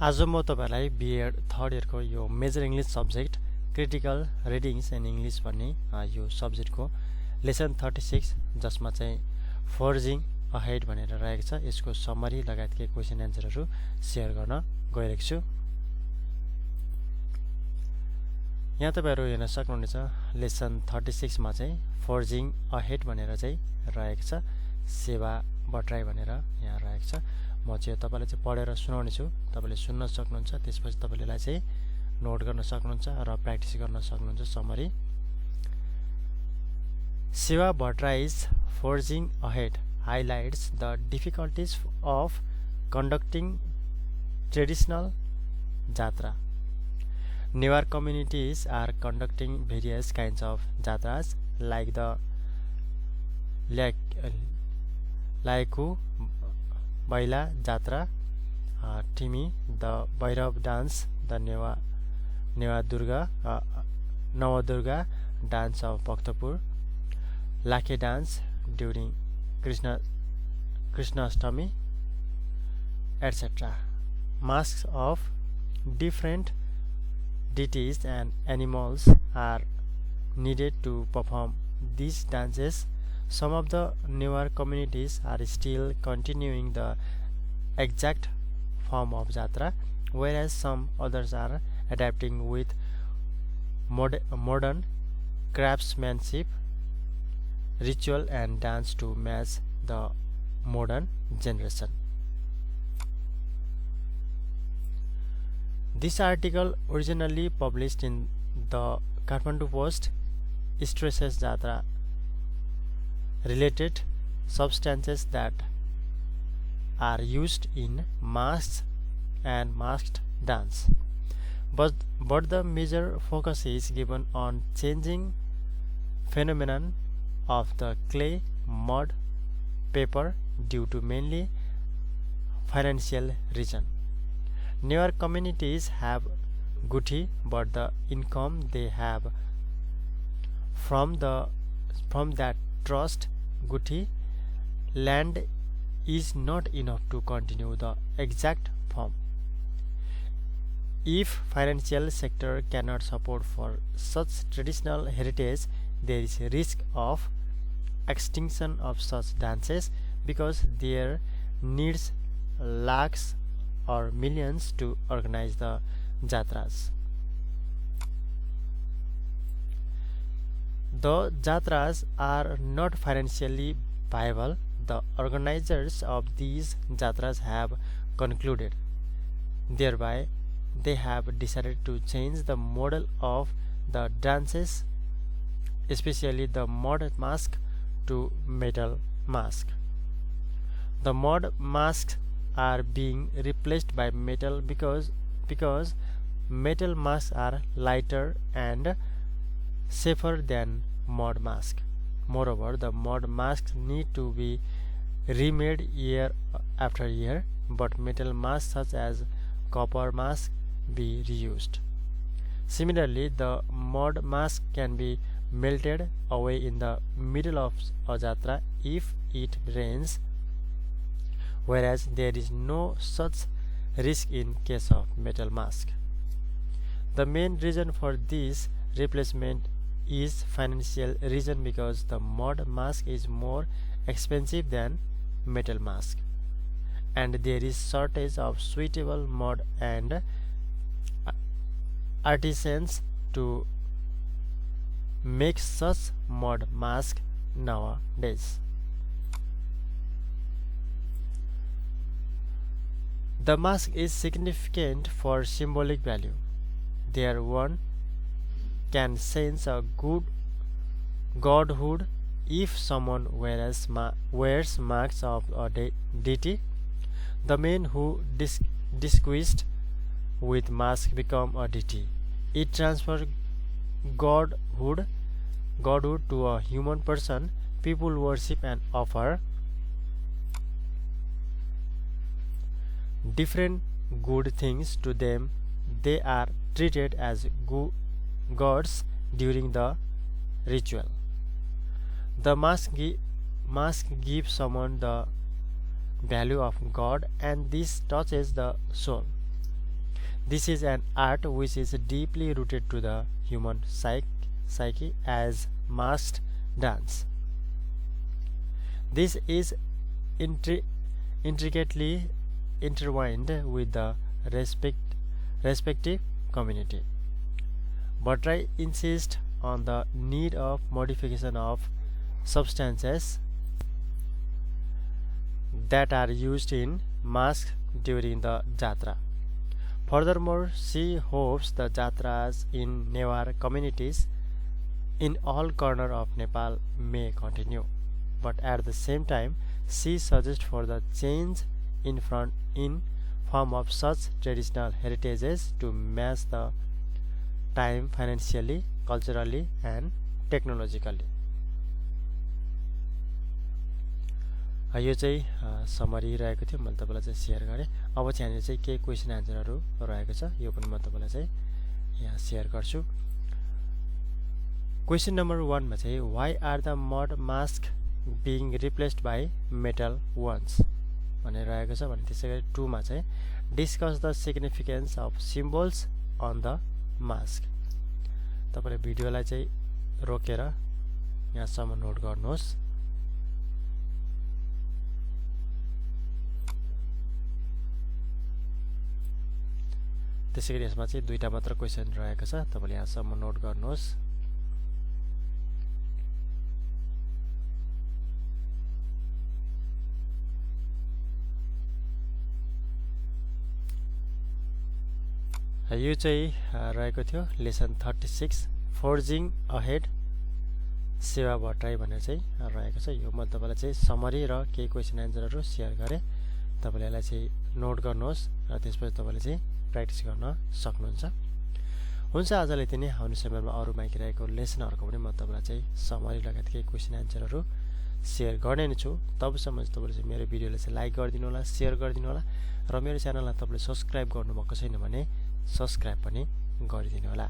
आज म तपाईहरुलाई B.Ed थर्ड इयरको यो major English subject critical readings in English भन्ने यो सब्जेक्टको लेसन 36 जसमा चाहिँ फोर्जिङ अहेड भनेर रहेको छ यसको समरी लगायतका क्वेशन एन्सरहरु शेयर गर्न गइरहेको छु। यहाँ तपाईहरु हेर्न सक्नुहुनेछ लेसन 36 मा चाहिँ फोर्जिङ अहेड भनेर चाहिँ रहेको छ, सेवा बट्राई भनेर यहाँ रहेको छ। म चाहिँ तपाईलाई चाहिँ पढेर सुनाउने छु, तपाईले सुन्न सक्नुहुन्छ, त्यसपछि तपाईले यसलाई चाहिँ नोट गर्न सक्नुहुन्छ र प्र्याक्टिस गर्न सक्नुहुन्छ। समरी सेवा बट्राइज फोर्जिङ ahead highlights the difficulties of conducting traditional jatra. Newer communities are conducting various kinds of jatras like the Laiku Baila Jatra, Timi, the Bhairav dance, the Navadurga dance of Bhaktapur, Lake dance during Krishnastami, etc. Masks of different deities and animals are needed to perform these dances. Some of the newer communities are still continuing the exact form of jatra, whereas some others are adapting with modern craftsmanship, ritual and dance to match the modern generation. This article, originally published in the Kathmandu Post, stresses jatra related substances that are used in masks and masked dance, but the major focus is given on changing phenomenon of the clay, mud, paper due to mainly financial reason. Newer communities have guthi, but the income they have from that trust guthi land is not enough to continue the exact form. If financial sector cannot support for such traditional heritage, there is a risk of extinction of such dances because there needs lakhs or millions to organize the jatras. Though jatras are not financially viable, the organizers of these jatras have concluded. Thereby, they have decided to change the model of the dances, especially the mud mask, to metal mask. The mud masks are being replaced by metal because metal masks are lighter and safer than mud mask. Moreover, the mud masks need to be remade year after year, but metal masks such as copper mask be reused. Similarly, the mud mask can be melted away in the middle of a jatra if it rains, whereas there is no such risk in case of metal mask. The main reason for this replacement is financial reason because the mud mask is more expensive than metal mask, and there is shortage of suitable mud and artisans to make such mud mask nowadays. The mask is significant for symbolic value. There one can sense a good godhood if someone wears marks of a deity. The man who disguised with mask become a deity. It transfers godhood to a human person. People worship and offer different good things to them. They are treated as gods during the ritual. The mask gives someone the value of God, and this touches the soul. This is an art which is deeply rooted to the human psyche as masked dance. This is intricately intertwined with the respective community. Bhattarai insists on the need of modification of substances that are used in masks during the jatra. Furthermore, she hopes the jatras in Newar communities in all corners of Nepal may continue, but at the same time, she suggests for the change in form of such traditional heritages to match the time financially, culturally, and technologically. यो चाहिँ summary रहेको थियो, मैले तपाईलाई चाहिँ share गरेँ। अब चाहिँ यहाँनिर चाहिँ के क्वेशन आन्सरहरू रहेको छ यो पनि म तपाईलाई चाहिँ यहाँ शेयर गर्छु। क्वेशन नम्बर 1 मा चाहिँ why are the mud mask being replaced by metal ones भनेर रहेको छ भने त्यसैगरी 2 मा चाहिँ discuss the significance of symbols on the mask। तपाईले भिडियोलाई चाहिँ रोकेर यहाँसम्म नोट गर्नुहोस्। त्यसैगरी यसमा चाहिँ दुईटा मात्र क्वेशन रहेको छ, तपाईले यहाँसम्म नोट गर्नुहोस्। यो चाहिँ रहेको थियो लेसन 36 फोर्जिङ अहेड सेवा भट्टराई भनेर चाहिँ रहेको छ। यो मैले तपाईलाई चाहिँ समरी र केही क्वेशन आन्सरहरू शेयर गरेँ, तपाईले यसलाई चाहिँ नोट गर्नुहोस् र त्यसपछि तपाईले चाहिँ प्र्याक्टिस गर्न सक्नुहुन्छ। हुन्छ, आजलाई यति नै। आउने समयमा अरू बाँकी रहेको लेसनहरूको पनि म तपाईलाई चाहिँ समरी लगायत केही क्वेशन आन्सरहरू शेयर गर्ने नै छु। तबसम्म चाहिँ तपाईले चाहिँ मेरो भिडियोलाई चाहिँ लाइक गरिदिनु होला, शेयर गरिदिनु होला र मेरो च्यानललाई तपाईले सब्स्क्राइब गर्नुभएको छैन भने सब्स्क्राइब पनि गरिदिनु होला।